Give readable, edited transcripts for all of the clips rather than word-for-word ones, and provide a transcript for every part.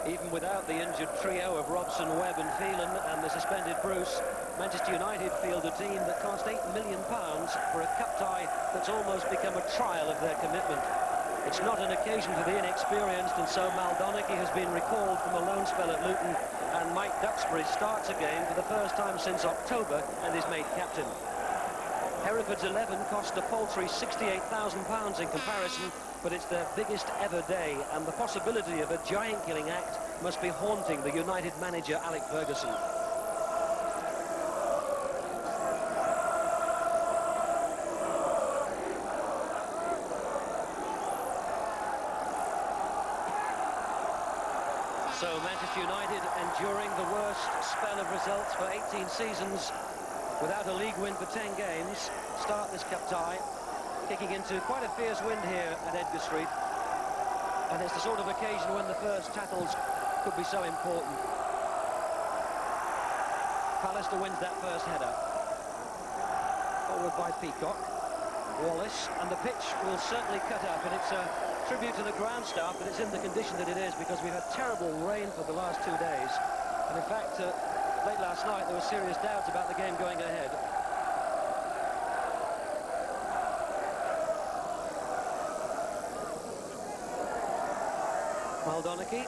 Even without the injured trio of Robson, Webb and Phelan and the suspended Bruce, Manchester United field a team that cost £8 million for a cup tie that's almost become a trial of their commitment. It's not an occasion for the inexperienced, and so Donaghy has been recalled from a loan spell at Luton, and Mike Duxberry starts a game for the first time since October and is made captain. Hereford's 11 cost a paltry £68,000 in comparison, but it's their biggest ever day, and the possibility of a giant-killing act must be haunting the United manager Alex Ferguson. So Manchester United, enduring the worst spell of results for 18 seasons, without a league win for 10 games, start this cup tie, kicking into quite a fierce wind here at Edgar Street. And it's the sort of occasion when the first tackles could be so important. Pallister wins that first header. Followed by Peacock. Wallace, and the pitch will certainly cut up, and it's a tribute to the ground staff that it's in the condition that it is, because we've had terrible rain for the last 2 days. And in fact, late last night there were serious doubts about the game going ahead. Donaghy.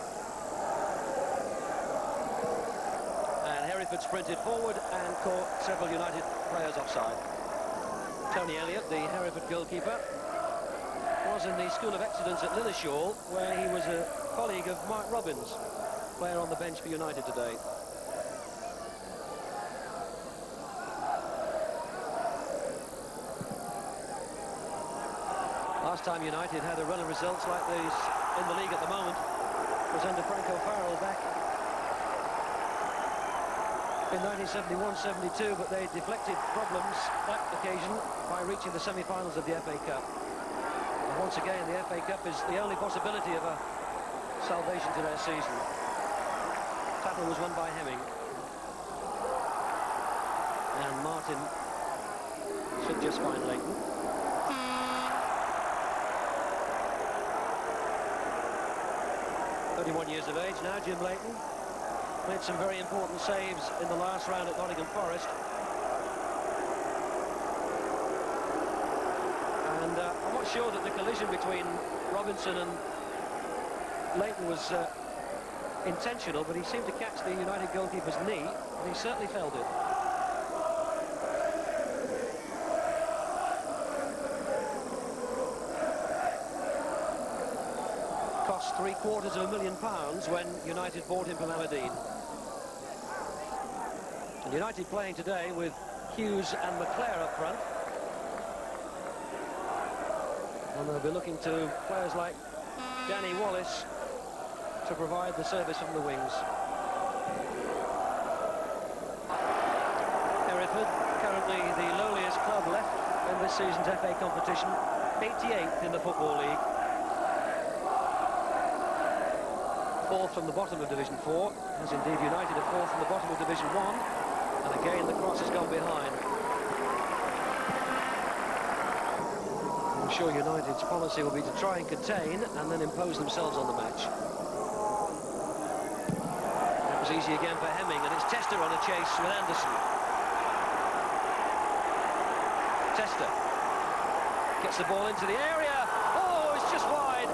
And Hereford sprinted forward and caught several United players offside. Tony Elliott, the Hereford goalkeeper, was in the School of Excellence at Lilleshall, where he was a colleague of Mark Robbins, player on the bench for United today. Last time United had a run of results like these in the league at the moment was under Franco Farrell back in 1971-72, but they deflected problems that occasion by reaching the semi-finals of the FA Cup. And once again, the FA Cup is the only possibility of a salvation to their season. Tackle was won by Hemming. And Martin should just find Leighton. Years of age now, Jim Leighton. Made some very important saves in the last round at Nottingham Forest. And I'm not sure that the collision between Robinson and Leighton was intentional, but he seemed to catch the United goalkeeper's knee, and he certainly felt it. Cost £750,000 when United bought him from Aberdeen. And United playing today with Hughes and McClair up front. And they'll be looking to players like Danny Wallace to provide the service from the wings. Hereford, currently the lowliest club left in this season's FA competition, 88th in the Football League. Fourth from the bottom of Division 4, as indeed United are fourth from the bottom of Division 1, and again the cross has gone behind. I'm sure United's policy will be to try and contain and then impose themselves on the match. That was easy again for Hemming, and it's Tester on a chase with Anderson. Tester gets the ball into the area. Oh, it's just wide.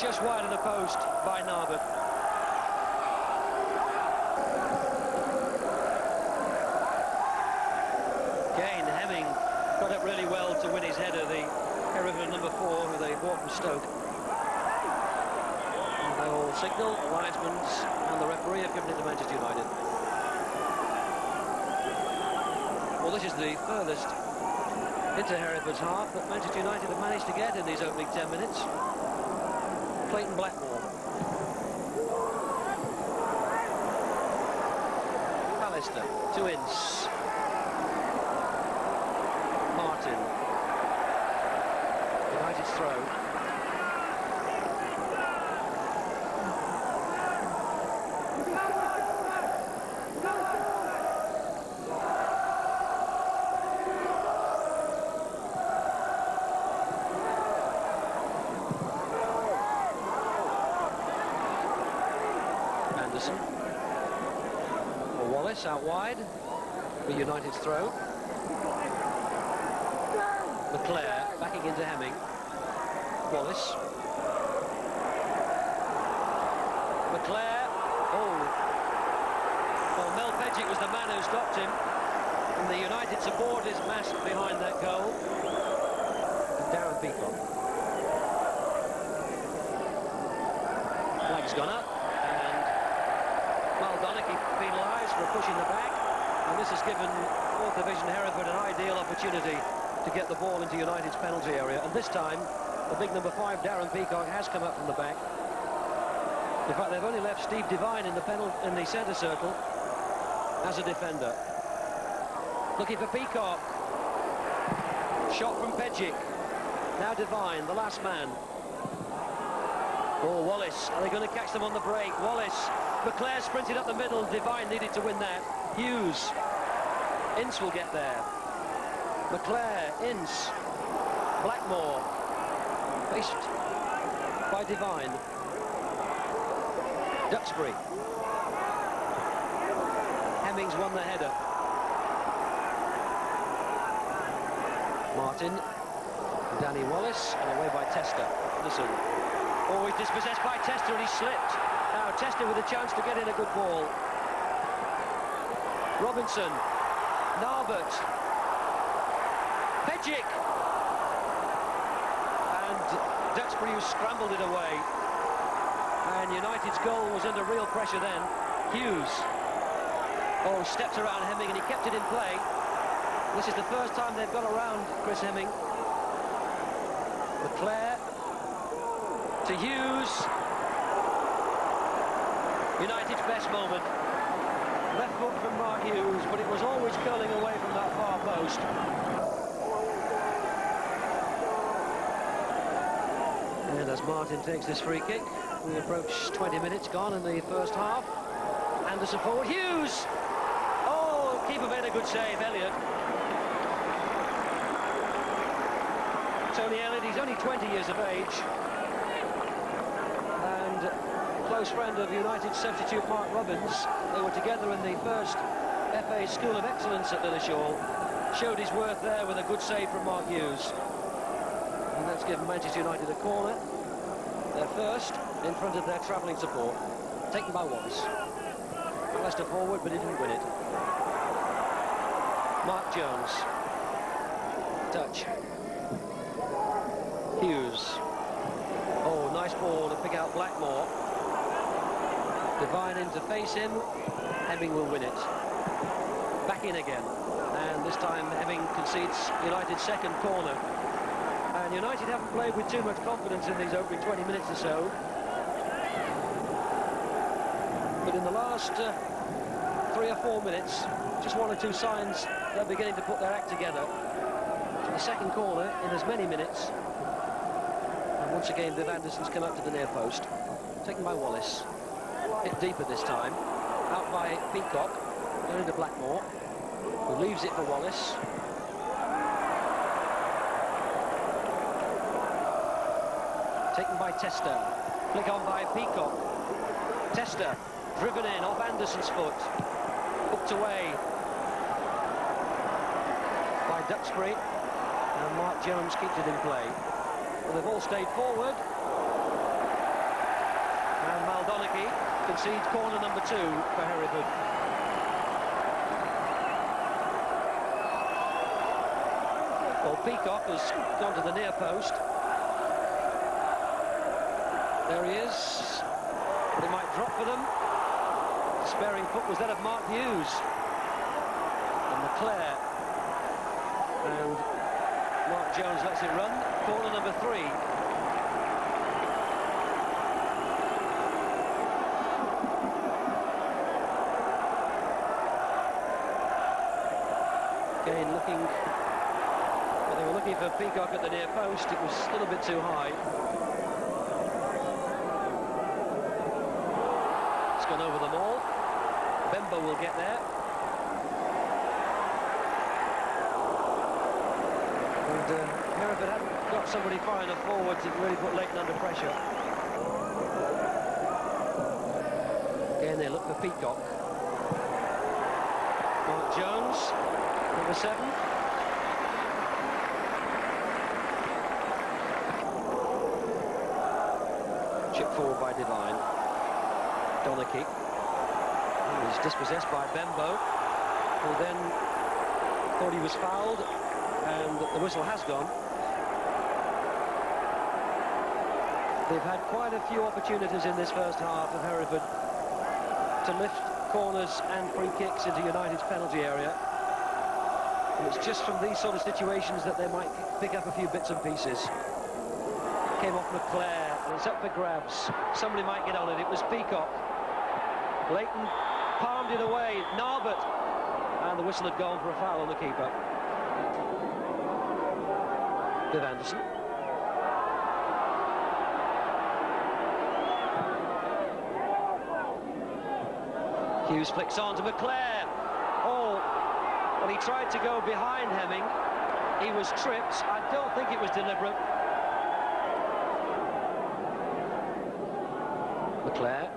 Just wide of the post by Narbett. Again, Hemming got up really well to win his header, the Hereford number 4, who they bought from Stoke. And they all signal, the linesmen and the referee have given it to Manchester United. Well, this is the furthest into Hereford's half that Manchester United have managed to get in these opening 10 minutes. Clayton Blackmore. Pallister to Ince. Martin. United's throw. Wallace out wide for United's throw. McClair backing into Hemming. Wallace. McClair. Oh. Well, Mel Pejic was the man who stopped him. And the United supporters massed behind that goal. And Darren Peacock. Flag's gone up. And Donaghy penalised for pushing the back. And this has given 4th Division Hereford an ideal opportunity to get the ball into United's penalty area. And this time, the big number 5, Darren Peacock, has come up from the back. In fact, they've only left Steve Devine in the centre circle as a defender. Looking for Peacock. Shot from Pejic. Now Devine, the last man. Oh, Wallace. Are they going to catch them on the break? Wallace. McClair sprinted up the middle. Devine needed to win that. Hughes. Ince will get there. McClair. Ince. Blackmore. Faced by Devine. Duxberry. Hemming's won the header. Martin. Danny Wallace. And away by Tester. Listen. Oh, he's dispossessed by Tester and he slipped. Now Tester with a chance to get in a good ball. Robinson. Narbett. Pejic. And Duxberry who scrambled it away. And United's goal was under real pressure then. Hughes. Oh, stepped around Hemming and he kept it in play. This is the first time they've got around Chris Hemming. McClair. To Hughes. United's best moment. Left foot from Mark Hughes, but it was always curling away from that far post. And as Martin takes this free kick, we approach 20 minutes gone in the first half. Anderson forward, Hughes! Oh, keeper made a good save, Elliott. Tony Elliott, he's only 20 years of age. And close friend of United substitute Mark Robbins. They were together in the first FA School of Excellence at Lilleshall. Showed his worth there with a good save from Mark Hughes. And that's given Manchester United a corner. Their first in front of their travelling support. Taken by Wallace. Pallister forward, but he didn't win it. Mark Jones. Touch. Hughes. Oh, nice ball to pick out Blackmore. Devine in to face him. Hemming will win it. Back in again. And this time Hemming concedes United's second corner. And United haven't played with too much confidence in these opening 20 minutes or so. But in the last 3 or 4 minutes, just 1 or 2 signs they're beginning to put their act together. The second corner in as many minutes. And once again, Viv Anderson's come up to the near post. Taken by Wallace. Hit deeper this time. Out by Peacock. Going into Blackmore. Who leaves it for Wallace. Taken by Tester. Flick on by Peacock. Tester. Driven in off Anderson's foot. Hooked away by Duxberry. And Mark Jones keeps it in play. Well, they've all stayed forward. And Donaghy concedes corner number 2 for Hereford. Well, Peacock has gone to the near post. There he is. They might drop for them. The sparing foot was that of Mark Hughes. And McClair. And Mark Jones lets it run. Corner number 3. Again looking, well, they were looking for Peacock at the near post. It was a little bit too high. It's gone over them all. Benbow will get there. And Hereford hadn't got somebody far enough forward to really put Leighton under pressure. Again, they look for Peacock. Jones, number 7. Chip forward by Devine. Donaghy. He was dispossessed by Benbow, who then thought he was fouled, and the whistle has gone. They've had quite a few opportunities in this first half of Hereford to lift corners and free kicks into United's penalty area. And it's just from these sort of situations that they might pick up a few bits and pieces. Came off McClair, and it's up for grabs. Somebody might get on it. It was Peacock. Leighton palmed it away. Narbett. And the whistle had gone for a foul on the keeper. Viv Anderson. Hughes flicks on to McClair. Oh, well, he tried to go behind Hemming. He was tripped. I don't think it was deliberate. McClair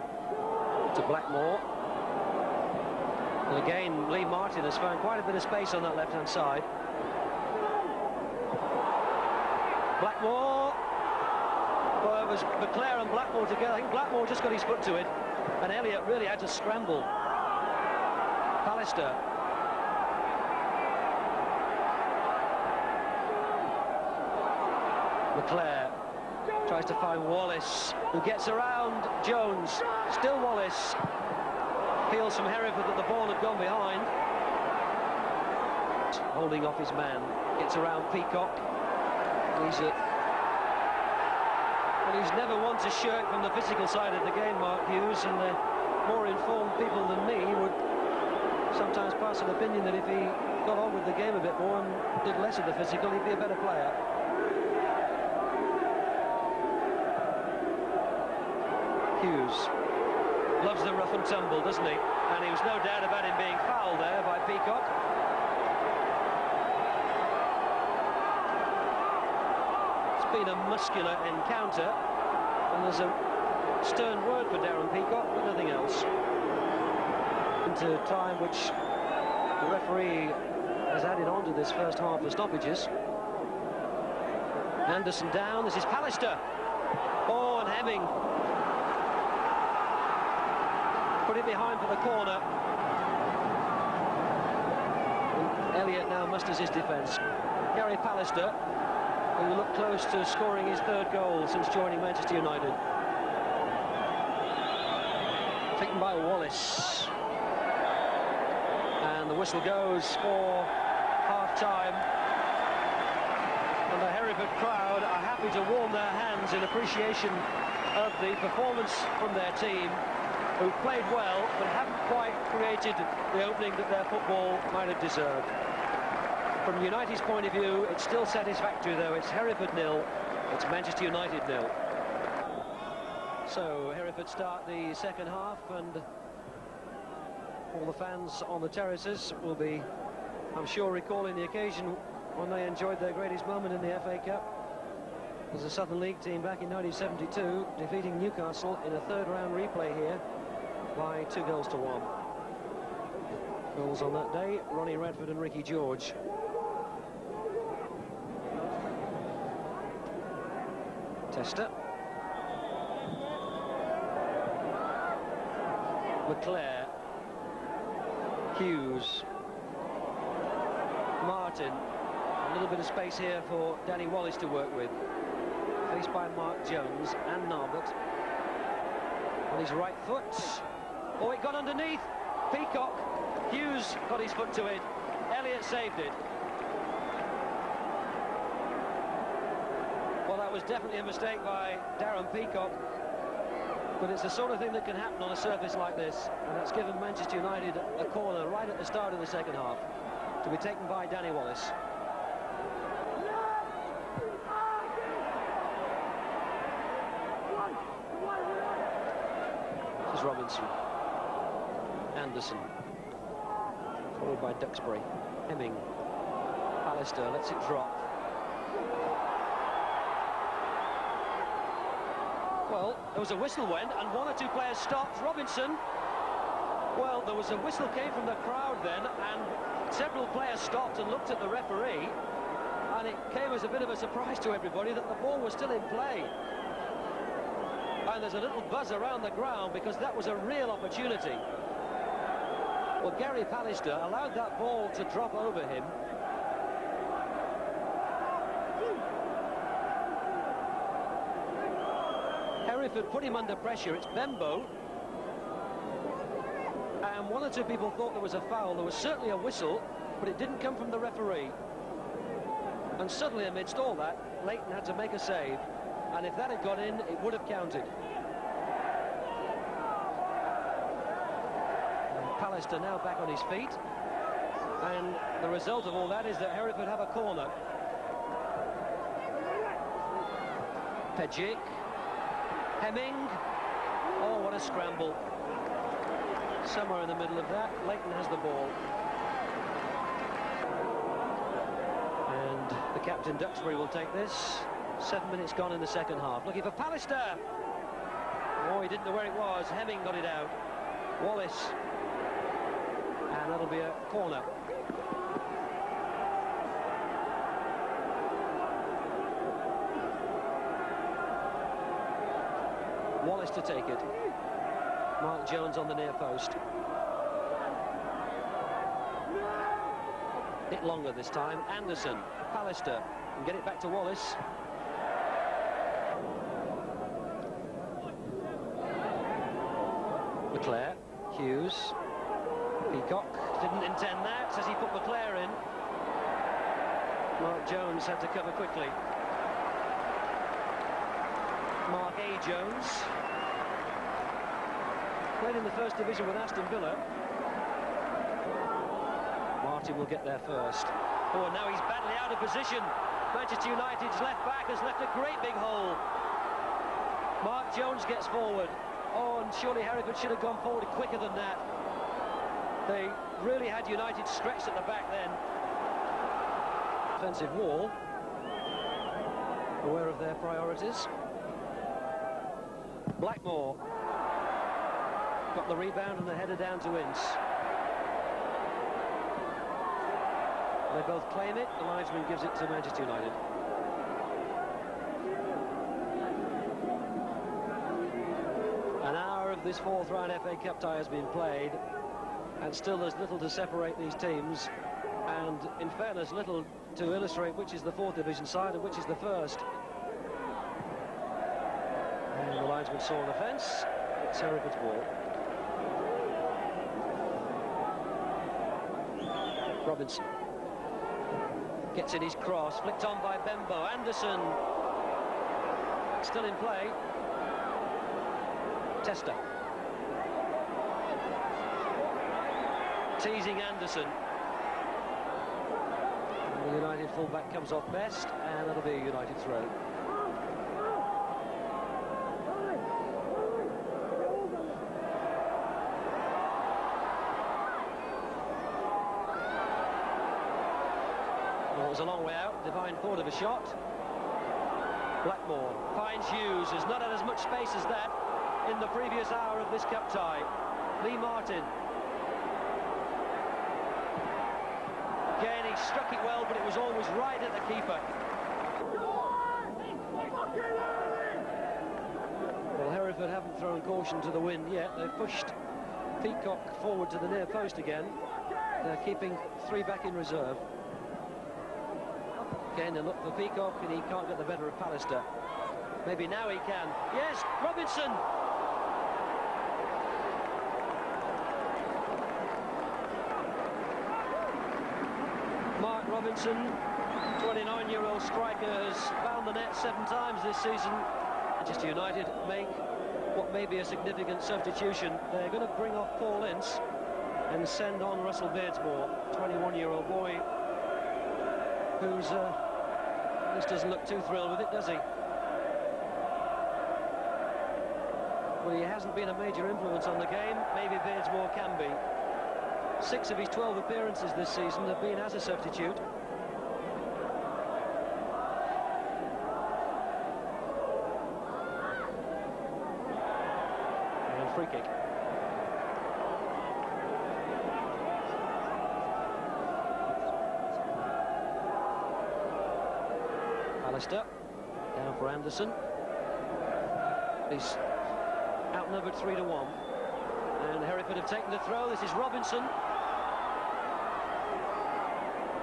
to Blackmore. And again, Lee Martin has found quite a bit of space on that left-hand side. Blackmore. Well, it was McClair and Blackmore together. I think Blackmore just got his foot to it, and Elliott really had to scramble. Pallister. McClair tries to find Wallace, who gets around Jones. Still Wallace. Feels from Hereford that the ball had gone behind. Holding off his man. Gets around Peacock. He's never one to shirk from the physical side of the game, Mark Hughes, and the more informed people than me would sometimes pass an opinion that if he got on with the game a bit more and did less of the physical, he'd be a better player. Hughes loves the rough and tumble, doesn't he? And he was no doubt about him being fouled there by Peacock. It's been a muscular encounter, and there's a stern word for Darren Peacock, but nothing else. Into time which the referee has added on to this first half of stoppages. Anderson down, this is Pallister. Oh, and Hemming put it behind for the corner. And Elliott now musters his defence. Gary Pallister, who looked close to scoring his 3rd goal since joining Manchester United. Taken by Wallace. And the whistle goes for half-time. And the Hereford crowd are happy to warm their hands in appreciation of the performance from their team, who played well but haven't quite created the opening that their football might have deserved. From United's point of view, it's still satisfactory, though. It's Hereford 0, it's Manchester United 0. So Hereford start the second half, and all the fans on the terraces will be, I'm sure, recalling the occasion when they enjoyed their greatest moment in the FA Cup as a Southern League team back in 1972, defeating Newcastle in a 3rd round replay here by 2-1. Goals on that day, Ronnie Radford and Ricky George. Tester. McClair. Hughes. Martin. A little bit of space here for Danny Wallace to work with. Faced by Mark Jones and Narbett. On his right foot. Oh, it got underneath. Peacock. Hughes got his foot to it. Elliott saved it. Well, that was definitely a mistake by Darren Peacock. But it's the sort of thing that can happen on a surface like this. And that's given Manchester United a corner right at the start of the second half, to be taken by Danny Wallace. This is Robinson. Anderson. Followed by Duxberry. Hemming. Pallister lets it drop. Well, there was a whistle went, and 1 or 2 players stopped. Robinson. Well, there was a whistle came from the crowd then, and several players stopped and looked at the referee, and it came as a bit of a surprise to everybody that the ball was still in play. And there's a little buzz around the ground because that was a real opportunity. Well, Gary Pallister allowed that ball to drop over him. Hereford put him under pressure. It's Benbow. And one or two people thought there was a foul. There was certainly a whistle, but it didn't come from the referee. And suddenly, amidst all that, Leighton had to make a save. And if that had gone in, it would have counted. And Pallister now back on his feet. And the result of all that is that Hereford have a corner. Pejic. Hemming. Oh, what a scramble. Somewhere in the middle of that, Leighton has the ball. And the captain, Duxberry, will take this. 7 minutes gone in the second half. Looking for Pallister. Oh, he didn't know where it was. Hemming got it out. Wallace. And that'll be a corner. Wallace to take it. Mark Jones on the near post. Bit longer this time. Anderson, Pallister, and get it back to Wallace. McClair, Hughes, Peacock didn't intend that, says he put McClair in. Mark Jones had to cover quickly. Mark A. Jones. Played in the first division with Aston Villa. Martin will get there first. Oh, now he's badly out of position. Manchester United's left back has left a great big hole. Mark Jones gets forward. Oh, and surely Hereford should have gone forward quicker than that. They really had United stretched at the back then. Defensive wall. Aware of their priorities. Blackmore. Got the rebound and the header down to Ince. They both claim it. The linesman gives it to Manchester United. An hour of this fourth round FA Cup tie has been played, and still there's little to separate these teams, and in fairness, little to illustrate which is the fourth division side and which is the first. And the linesman saw an offence. It's Hereford's ball. Robinson gets in his cross, flicked on by Benbow. Anderson still in play. Tester teasing Anderson. And the United fullback comes off best, and that'll be a United throw. Well, it was a long way out. Devine thought of a shot. Blackmore finds Hughes, has not had as much space as that in the previous hour of this cup tie. Lee Martin. Again, he struck it well, but it was always right at the keeper. Well, Hereford haven't thrown caution to the wind yet. They've pushed Peacock forward to the near post again. They're keeping three back in reserve. Again, they look for Peacock, and he can't get the better of Pallister. Maybe now he can. Yes, Robinson! Mark Robinson, 29-year-old striker, has found the net 7 times this season. Manchester United make what may be a significant substitution. They're going to bring off Paul Ince and send on Russell Beardsmore, 21-year-old boy, who's just doesn't look too thrilled with it, does he? Well, he hasn't been a major influence on the game. Maybe Beardsmore can be. 6 of his 12 appearances this season have been as a substitute. And free kick. Pallister, down for Anderson. He's outnumbered 3-1. And Hereford have taken the throw. This is Robinson.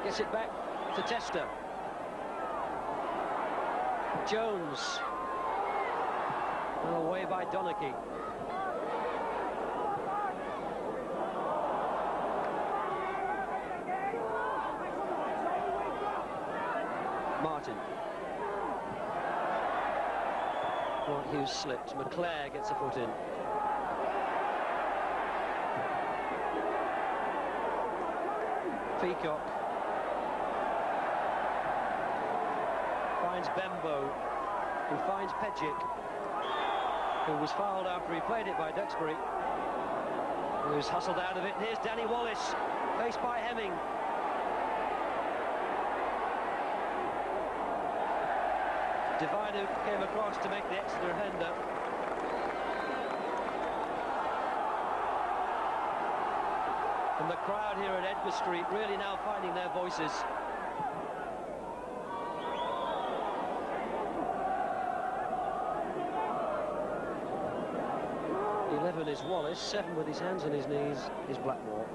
Gets it back to Tester. Jones. Away by Donaghy. Martin. Well, Hughes slipped. McClair gets a foot in. Peacock finds Benbow, who finds Pejic, who was fouled after he played it by Duxberry, who's hustled out of it. And here's Danny Wallace, faced by Hemming. Devine, who came across to make the Exeter hander. And the crowd here at Edgar Street really now finding their voices. "11 is Wallace, 7 with his hands on his knees is Blackmore."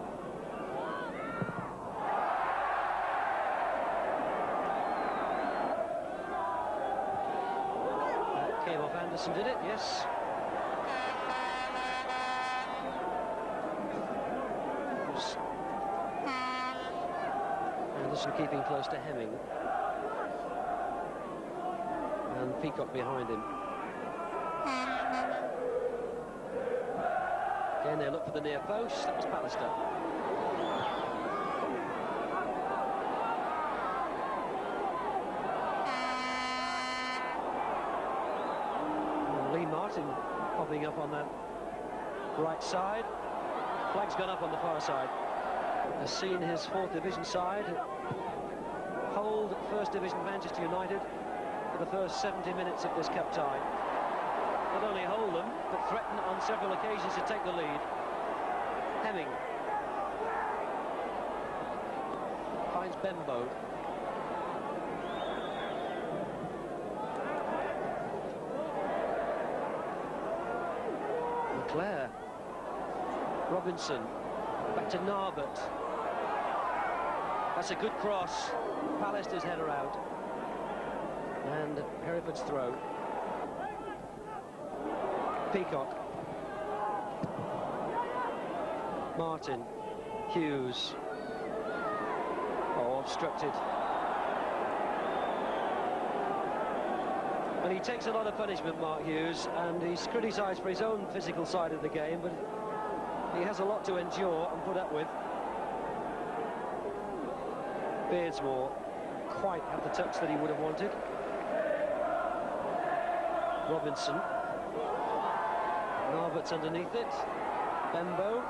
That came off Anderson, did it? Yes. Anderson keeping close to Hemming. And Peacock behind him. Again, they look for the near post. That was Pallister. And Lee Martin popping up on that right side. Flag's gone up on the far side. Has seen his 4th Division side hold 1st Division Manchester United for the first 70 minutes of this cup tie. Not only hold them, but threaten on several occasions to take the lead. Hemming finds Benbow. McClair. Robinson. Back to Narbett. That's a good cross. Pallister's header out. And Hereford's throw. Peacock. Martin. Hughes. Oh, obstructed. And he takes a lot of punishment, Mark Hughes, and he's criticised for his own physical side of the game, but he has a lot to endure and put up with. Beardsmore quite have the touch that he would have wanted. Robinson. Narbett's underneath it. Benbow.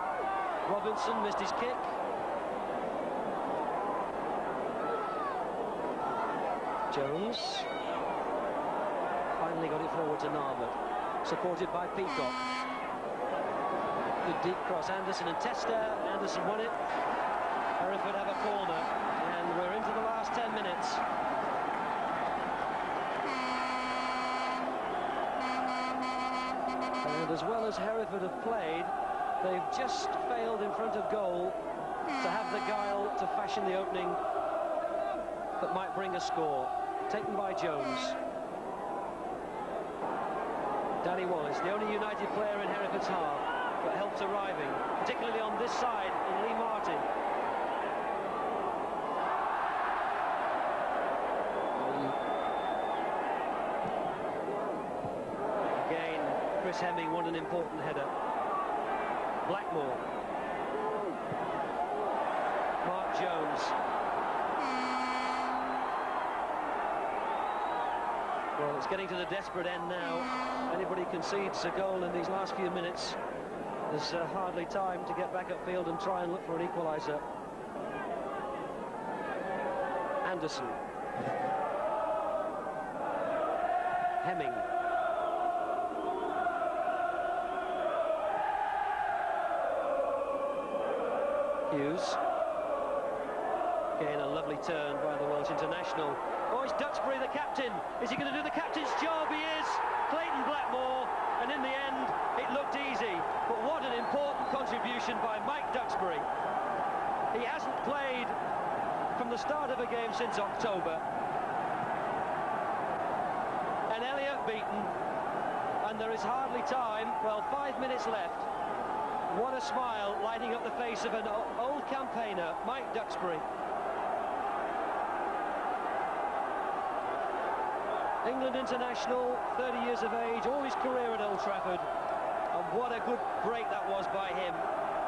Robinson missed his kick. Jones. Finally got it forward to Narbett. Supported by Peacock. Good deep cross. Anderson and Tester. Anderson won it. Hereford have a corner. And we're into the last 10 minutes. And as well as Hereford have played, they've just failed in front of goal to have the guile to fashion the opening that might bring a score. Taken by Jones. Danny Wallace, the only United player in Hereford's half, but helped arriving, particularly on this side in Lee Martin. Again, Chris Hemming won an important header. Blackmore. Mark Jones. Well, it's getting to the desperate end now. Anybody concedes a goal in these last few minutes, there's hardly time to get back upfield and try and look for an equaliser. Anderson. Hemming. Hughes. Again, a lovely turn by the Welsh international. Oh, it's Duxberry, the captain. Is he going to do the captain's job? He is. Clayton Blackmore. And in the end, it looked easy. But what an important contribution by Mike Duxberry. He hasn't played from the start of a game since October. And Elliott beaten. And there is hardly time. Well, 5 minutes left. What a smile lighting up the face of an old campaigner, Mike Duxberry. England international, 30 years of age, all his career at Old Trafford. And what a good break that was by him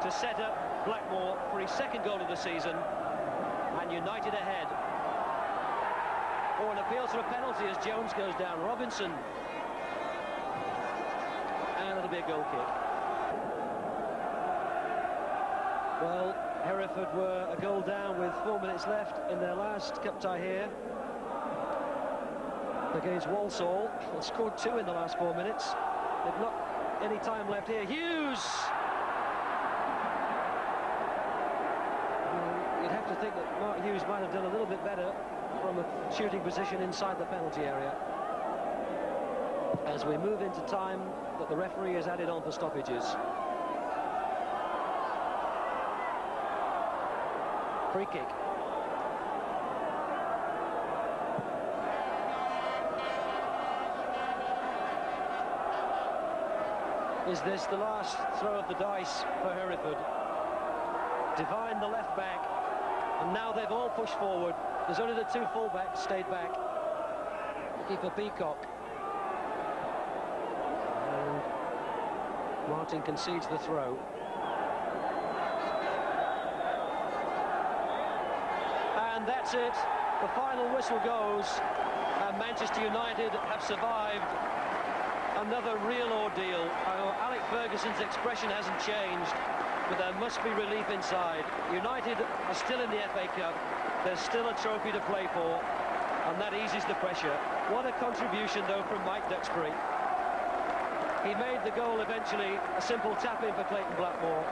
to set up Blackmore for his second goal of the season. And United ahead. Oh, an appeal for a penalty as Jones goes down. Robinson. And it'll be a goal kick. Well, Hereford were a goal down with 4 minutes left in their last cup tie here against Walsall. They scored 2 in the last 4 minutes. They've not any time left here. Hughes! You'd have to think that Mark Hughes might have done a little bit better from a shooting position inside the penalty area. As we move into time that the referee has added on for stoppages. Free kick. Is this the last throw of the dice for Hereford? Devine, the left back, and now they've all pushed forward. There's only the 2 fullbacks stayed back. Looking for Peacock. And Martin concedes the throw. And that's it. The final whistle goes, and Manchester United have survived another real ordeal. Alex Ferguson's expression hasn't changed, but there must be relief inside. United are still in the FA Cup. There's still a trophy to play for, and that eases the pressure. What a contribution, though, from Mike Duxberry. He made the goal eventually, a simple tap-in for Clayton Blackmore.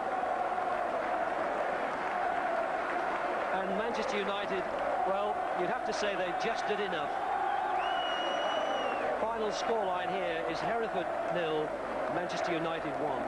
And Manchester United, well, you'd have to say they just did enough. Final scoreline here is Hereford 0, Manchester United 1.